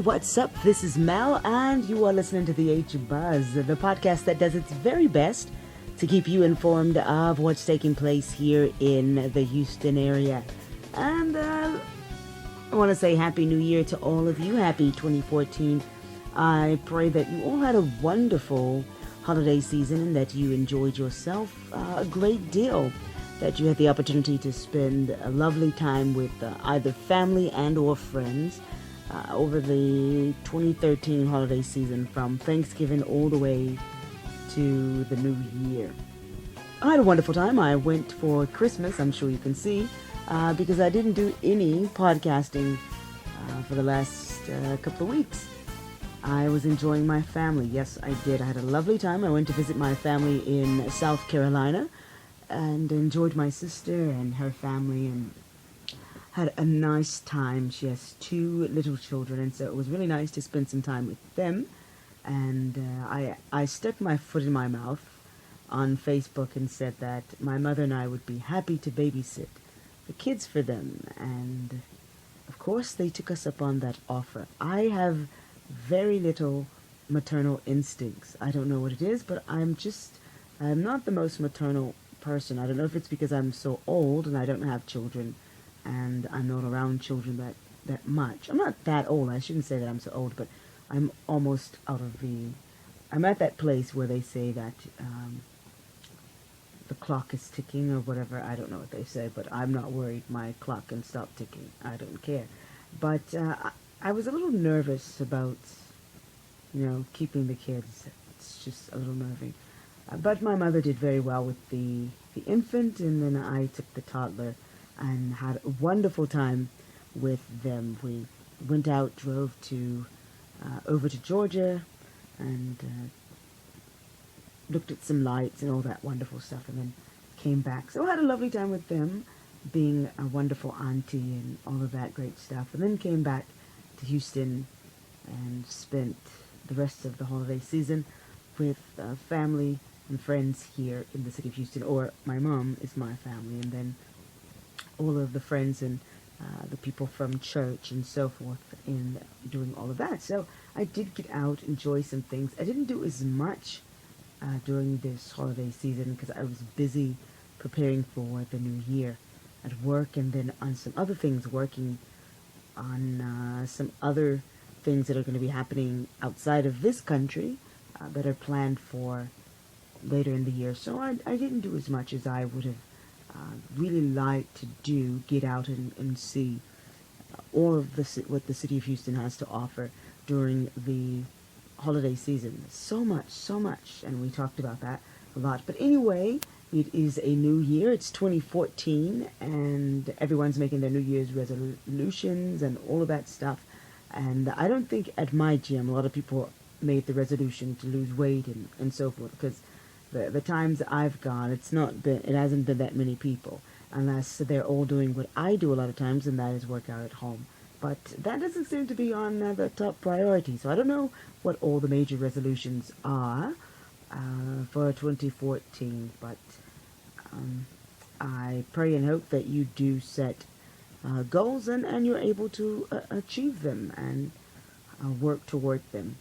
what's up? This is Mel, and you are listening to the H Buzz, the podcast that does its very best to keep you informed of what's taking place here in the Houston area. And I want to say Happy New Year to all of you. Happy 2014. I pray that you all had a wonderful holiday season and that you enjoyed yourself a great deal, that you had the opportunity to spend a lovely time with either family and or friends over the 2013 holiday season, from Thanksgiving all the way to the new year. I had a wonderful time. I went for Christmas, I'm sure you can see, because I didn't do any podcasting for the last couple of weeks. I was enjoying my family. Yes, I did. I had a lovely time. I went to visit my family in South Carolina and enjoyed my sister and her family and had a nice time. She has 2 little children, and so it was really nice to spend some time with them. And I stuck my foot in my mouth on Facebook and said that my mother and I would be happy to babysit the kids for them. And of course they took us up on that offer. I have very little maternal instincts. I don't know what it is, but I'm not the most maternal person. I don't know if it's because I'm so old and I don't have children and I'm not around children that much. I'm not that old. I shouldn't say that I'm so old, but I'm almost I'm at that place where they say that the clock is ticking or whatever. I don't know what they say, but I'm not worried. My clock can stop ticking. I don't care. But I was a little nervous about, keeping the kids. It's just a little nervy. But my mother did very well with the infant, and then I took the toddler and had a wonderful time with them. We went out, drove over to Georgia, and looked at some lights and all that wonderful stuff, and then came back. So I had a lovely time with them, being a wonderful auntie and all of that great stuff, and then came back to Houston and spent the rest of the holiday season with family and friends here in the city of Houston, or my mom is my family, and then all of the friends and the people from church and so forth in doing all of that. So I did get out, enjoy some things. I didn't do as much during this holiday season because I was busy preparing for the new year at work, and then on some other things, working on some other things that are going to be happening outside of this country that are planned for later in the year. So I didn't do as much as I would have really liked to do, get out and see all of what the city of Houston has to offer during the holiday season. So much, and we talked about that a lot. But anyway, it is a new year. It's 2014, and everyone's making their New Year's resolutions and all of that stuff. And I don't think at my gym a lot of people made the resolution to lose weight and so forth, because the times I've gone, it hasn't been that many people, unless they're all doing what I do a lot of times, and that is work out at home. But that doesn't seem to be on the top priority. So I don't know what all the major resolutions are for 2014, but I pray and hope that you do set goals and you're able to achieve them and work toward them,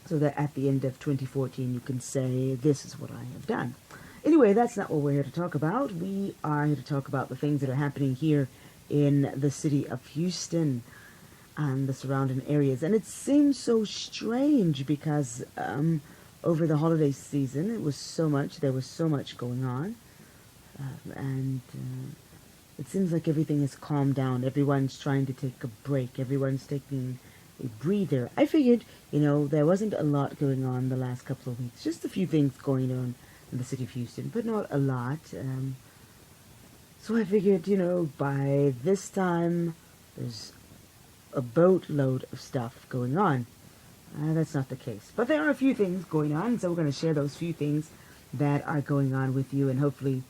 so that at the end of 2014 you can say, this is what I have done. Anyway, that's not what we're here to talk about. We are here to talk about the things that are happening here in the city of Houston and the surrounding areas. And it seems so strange because over the holiday season there was so much going on. And it seems like everything has calmed down. Everyone's trying to take a break. Everyone's taking a breather. I figured, there wasn't a lot going on the last couple of weeks. Just a few things going on in the city of Houston, but not a lot. So I figured, by this time, there's a boatload of stuff going on. That's not the case. But there are a few things going on, so we're going to share those few things that are going on with you, and hopefully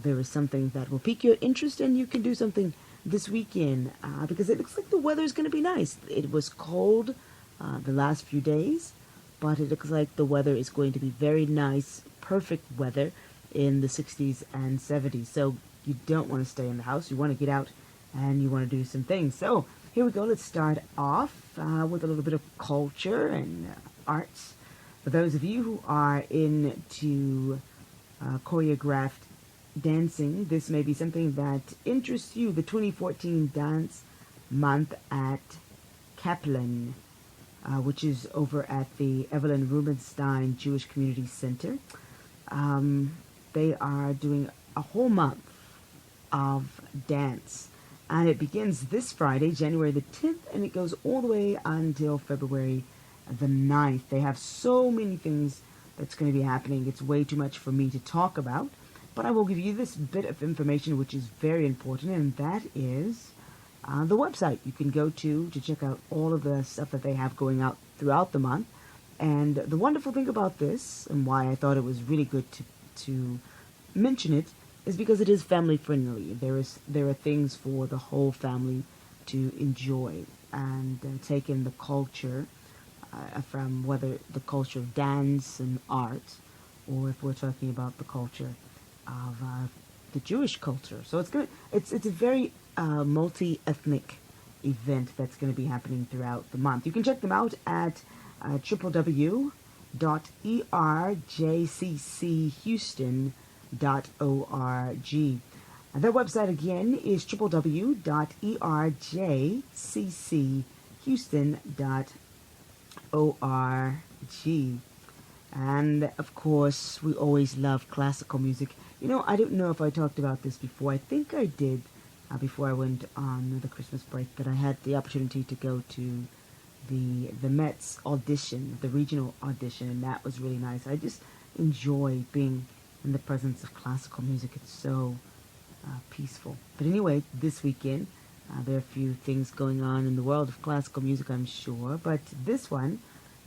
there is something that will pique your interest and you can do something this weekend, because it looks like the weather is going to be nice. It was cold the last few days, but it looks like the weather is going to be very nice, perfect weather in the 60s and 70s. So you don't want to stay in the house. You want to get out and you want to do some things. So Here we go. Let's start off with a little bit of culture and arts. For those of you who are into choreographed dancing, this may be something that interests you. The 2014 Dance Month at Kaplan, which is over at the Evelyn Rubenstein Jewish Community Center. They are doing a whole month of dance, and it begins this Friday, January the 10th, and it goes all the way until February the 9th. They have so many things that's going to be happening. It's way too much for me to talk about, but I will give you this bit of information which is very important, and that is the website you can go to check out all of the stuff that they have going out throughout the month. And the wonderful thing about this, and why I thought it was really good to mention it, is because it is family friendly. There are things for the whole family to enjoy and take in the culture, from whether the culture of dance and art, or if we're talking about the culture of the Jewish culture. So it's a very multi-ethnic event that's going to be happening throughout the month. You can check them out at www.erjcchouston.org. Their website again is www.erjcchouston.org. And of course, we always love classical music. You know, I don't know if I talked about this before. I think I did before I went on the Christmas break, that I had the opportunity to go to the Mets audition, the regional audition, and that was really nice. I just enjoy being in the presence of classical music. It's so peaceful. But anyway, this weekend, there are a few things going on in the world of classical music, I'm sure. But this one,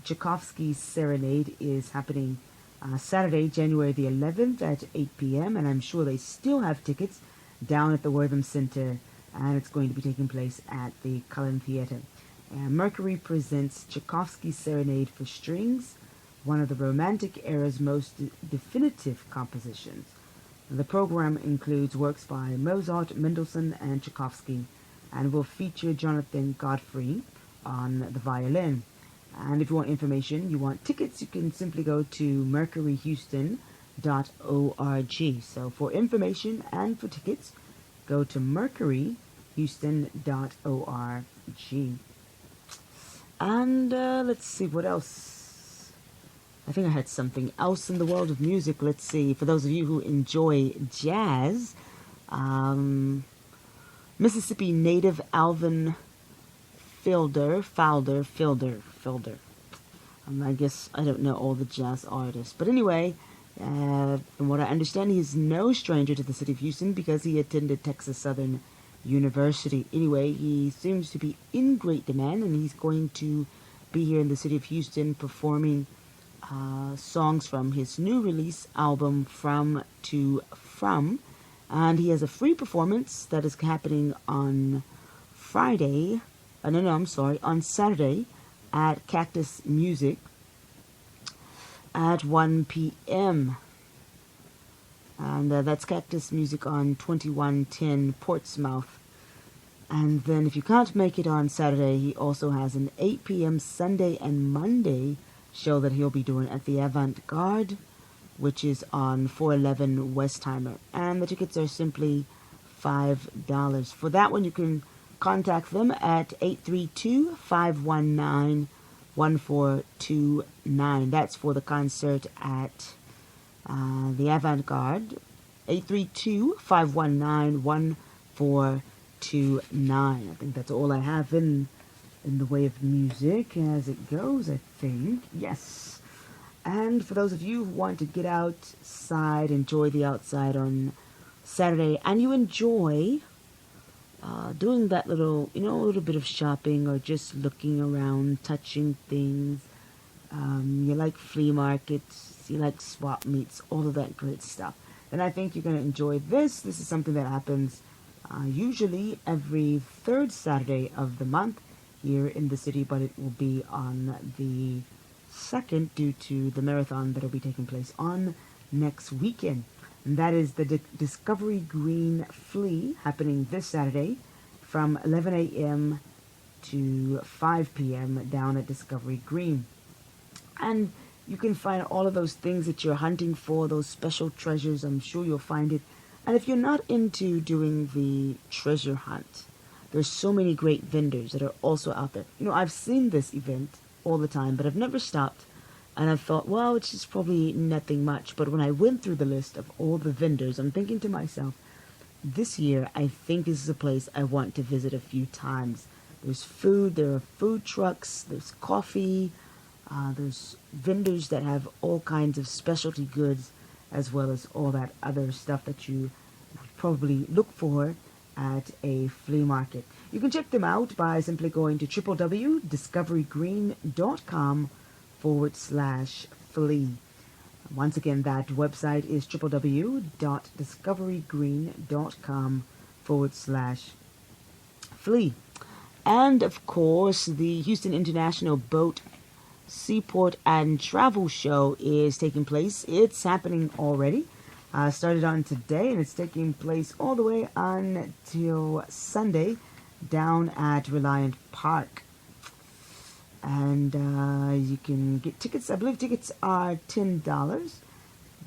Tchaikovsky's Serenade, is happening Saturday, January the 11th at 8 p.m. And I'm sure they still have tickets down at the Wortham Center, and it's going to be taking place at the Cullen Theater. And Mercury presents Tchaikovsky's Serenade for Strings, one of the Romantic era's most definitive compositions. The program includes works by Mozart, Mendelssohn, and Tchaikovsky, and will feature Jonathan Godfrey on the violin. And if you want information, you want tickets, you can simply go to mercuryhouston.org. So for information and for tickets, go to mercuryhouston.org. And let's see, what else? I think I had something else in the world of music. Let's see, for those of you who enjoy jazz, Mississippi native Alvin Fielder. I guess I don't know all the jazz artists. But anyway, from what I understand, he is no stranger to the city of Houston because he attended Texas Southern University. Anyway, he seems to be in great demand, and he's going to be here in the city of Houston performing songs from his new release album, From to From. And he has a free performance that is happening on on Saturday at Cactus Music at 1 p.m. And that's Cactus Music on 2110 Portsmouth. And then if you can't make it on Saturday, he also has an 8 p.m. Sunday and Monday show that he'll be doing at the Avant-Garde, which is on 411 Westheimer. And the tickets are simply $5. For that one, you can contact them at 832-519-1429. That's for the concert at the Avant-Garde. 832-519-1429. I think that's all I have in the way of music as it goes, I think. Yes. And for those of you who want to get outside, enjoy the outside on Saturday, and you enjoy doing that little bit of shopping or just looking around, touching things. You like flea markets, you like swap meets, all of that great stuff. Then I think you're going to enjoy this. This is something that happens usually every third Saturday of the month here in the city, but it will be on the 2nd due to the marathon that will be taking place on next weekend. And that is the Discovery Green Flea, happening this Saturday from 11 a.m. to 5 p.m. down at Discovery Green. And you can find all of those things that you're hunting for, those special treasures. I'm sure you'll find it. And if you're not into doing the treasure hunt, there's so many great vendors that are also out there. I've seen this event all the time, but I've never stopped. And I thought, well, it's just probably nothing much. But when I went through the list of all the vendors, I'm thinking to myself, this year, I think this is a place I want to visit a few times. There's food, there are food trucks, there's coffee, there's vendors that have all kinds of specialty goods, as well as all that other stuff that you would probably look for at a flea market. You can check them out by simply going to www.discoverygreen.com/flea. Once again, that website is www.discoverygreen.com/flea. And of course, the Houston International Boat, Seaport, and Travel Show is taking place. It's happening already. Started on today, and it's taking place all the way until Sunday down at Reliant Park. And you can get tickets. I believe tickets are $10.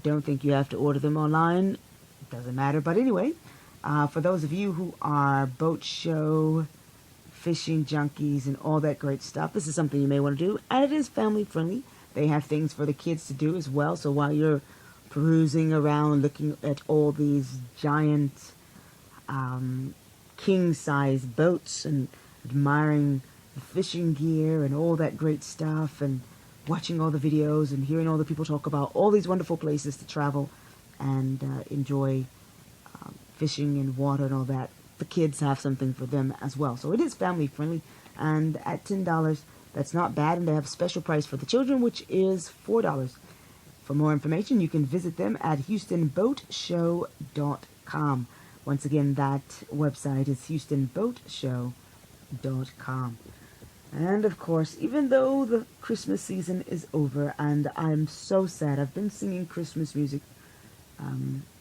Don't think you have to order them online. Doesn't matter. But anyway, for those of you who are boat show, fishing junkies, and all that great stuff, this is something you may want to do. And it is family friendly. They have things for the kids to do as well. So while you're perusing around looking at all these giant king-size boats and admiring the fishing gear and all that great stuff and watching all the videos and hearing all the people talk about all these wonderful places to travel and enjoy fishing and water and all that, the kids have something for them as well. So it is family friendly, and at $10, that's not bad. And they have a special price for the children, which is $4. For more information, you can visit them at HoustonBoatShow.com. Once again, that website is HoustonBoatShow.com. And of course, even though the Christmas season is over, and I'm so sad, I've been singing Christmas music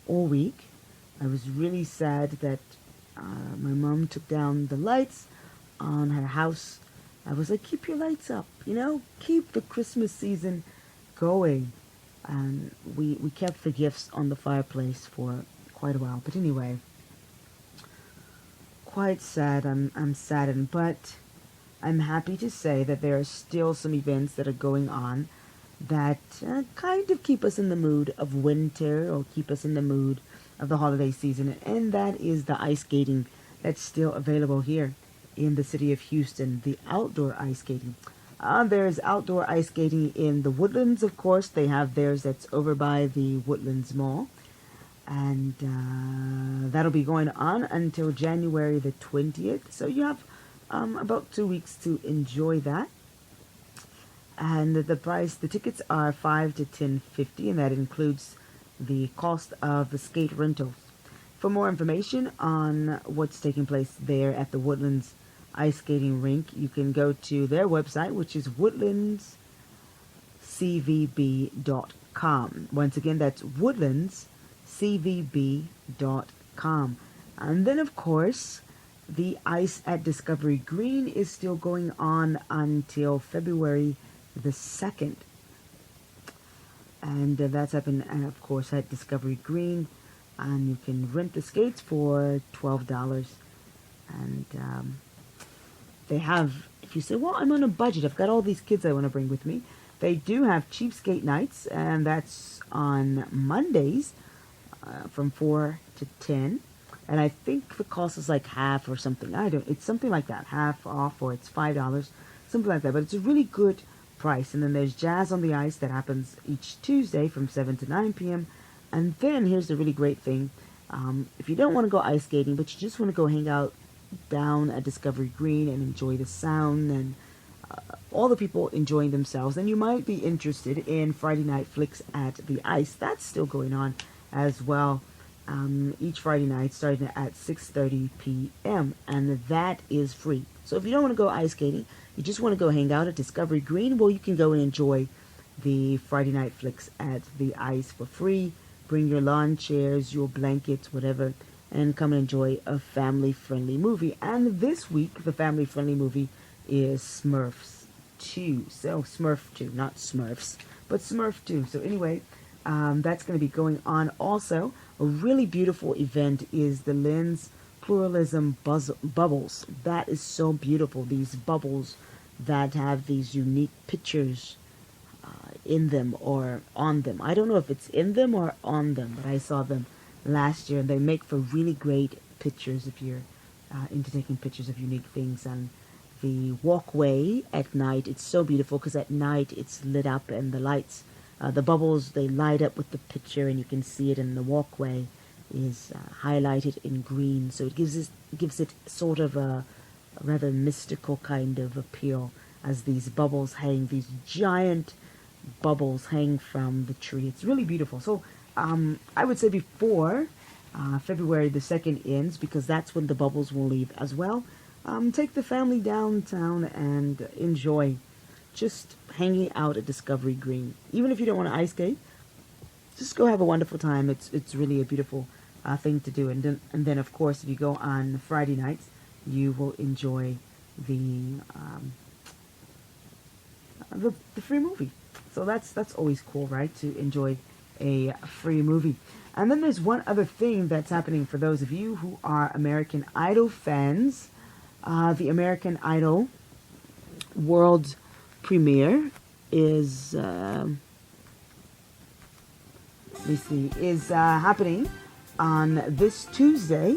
all week. I was really sad that my mom took down the lights on her house. I was like, keep your lights up, keep the Christmas season going. And we kept the gifts on the fireplace for quite a while. But anyway, quite sad. I'm saddened, but I'm happy to say that there are still some events that are going on that kind of keep us in the mood of winter or keep us in the mood of the holiday season. And that is the ice skating that's still available here in the city of Houston, the outdoor ice skating. There's outdoor ice skating in the Woodlands, of course. They have theirs that's over by the Woodlands Mall. And that'll be going on until January the 20th. So you have about 2 weeks to enjoy that. And the tickets are $5 to $10.50, and that includes the cost of the skate rentals. For more information on what's taking place there at the Woodlands Ice Skating Rink, you can go to their website, which is woodlandscvb.com. Once again, that's woodlandscvb.com. And then, of course, the ice at Discovery Green is still going on until February the 2nd. And that's up of course, at Discovery Green. And you can rent the skates for $12. And they have, if you say, well, I'm on a budget, I've got all these kids I want to bring with me, they do have cheap skate nights, and that's on Mondays from 4 to 10. And I think the cost is like half or something. It's something like that, half off, or it's $5, something like that. But it's a really good price. And then there's Jazz on the Ice that happens each Tuesday from 7 to 9 p.m. And then here's the really great thing. If you don't want to go ice skating, but you just want to go hang out down at Discovery Green and enjoy the sound and all the people enjoying themselves, then you might be interested in Friday Night Flicks at the Ice. That's still going on as well. Each Friday night starting at 6:30 p.m. and that is free. So if you don't want to go ice skating, you just want to go hang out at Discovery Green, well, you can go and enjoy the Friday Night Flicks at the Ice for free. Bring your lawn chairs, your blankets, whatever, and come and enjoy a family-friendly movie. And this week, the family-friendly movie is Smurfs 2. So Smurf 2, not Smurfs, but Smurf 2. So anyway, that's going to be going on. Also, a really beautiful event is the Lens Pluralism Bubbles. That is so beautiful. These bubbles that have these unique pictures in them or on them. I don't know if it's in them or on them, but I saw them last year, and they make for really great pictures if you're into taking pictures of unique things. And the walkway at night, it's so beautiful because at night it's lit up and the lights, the bubbles, they light up with the picture and you can see it, and the walkway is highlighted in green, so it gives it sort of a rather mystical kind of appeal as these bubbles hang, these giant bubbles hang from the tree. It's really beautiful. So I would say before February the 2nd ends, because that's when the bubbles will leave as well, take the family downtown and enjoy just hanging out at Discovery Green. Even if you don't want to ice skate, just go have a wonderful time. It's really a beautiful thing to do. And then of course, if you go on Friday nights, you will enjoy the free movie. So that's always cool, right? To enjoy a free movie. And then there's one other thing that's happening for those of you who are American Idol fans. The American Idol world premiere is happening on this Tuesday,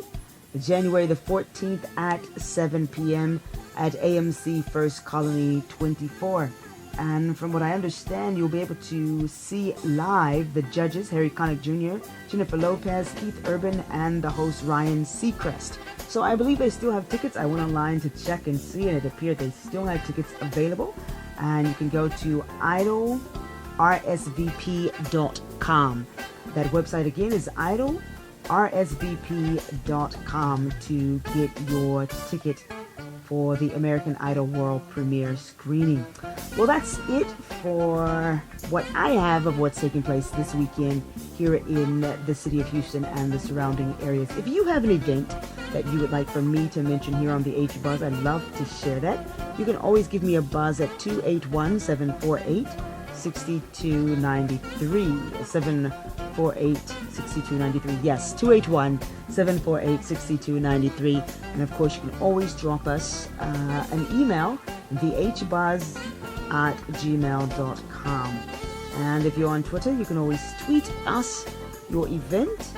January the 14th at 7 p.m. at AMC First Colony 24. And from what I understand, you'll be able to see live the judges, Harry Connick Jr., Jennifer Lopez, Keith Urban, and the host Ryan Seacrest. So I believe they still have tickets. I went online to check and see, and it appeared they still have tickets available. And you can go to idolrsvp.com. That website again is idolrsvp.com to get your ticket for the American Idol World Premiere screening. Well, that's it for what I have of what's taking place this weekend here in the city of Houston and the surrounding areas. If you have an event that you would like for me to mention here on the H Buzz, I'd love to share that. You can always give me a buzz at 281-748-6293. 748-6293. Yes, 281-748-6293. And of course, you can always drop us an email, thehbuzz@gmail.com. And if you're on Twitter, you can always tweet us your event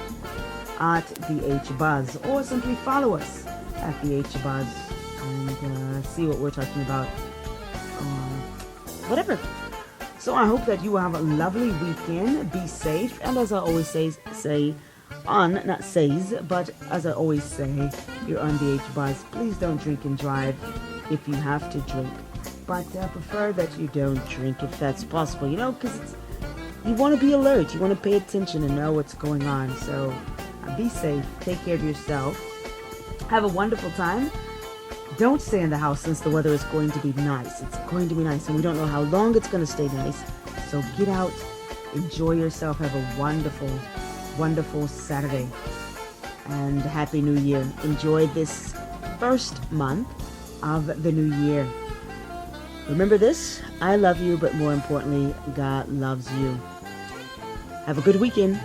at thehbuzz, or simply follow us at thehbuzz and see what we're talking about, whatever. So I hope that you will have a lovely weekend. Be safe, and as I always say as I always say here on the H Buzz, please don't drink and drive if you have to drink. But prefer that you don't drink if that's possible, because you want to be alert, you want to pay attention and know what's going on. So be safe, take care of yourself, have a wonderful time. Don't stay in the house since the weather is going to be nice. It's going to be nice, and we don't know how long it's going to stay nice. So get out, enjoy yourself, have a wonderful, wonderful Saturday, and Happy New Year. Enjoy this first month of the new year. Remember this, I love you, but more importantly, God loves you. Have a good weekend.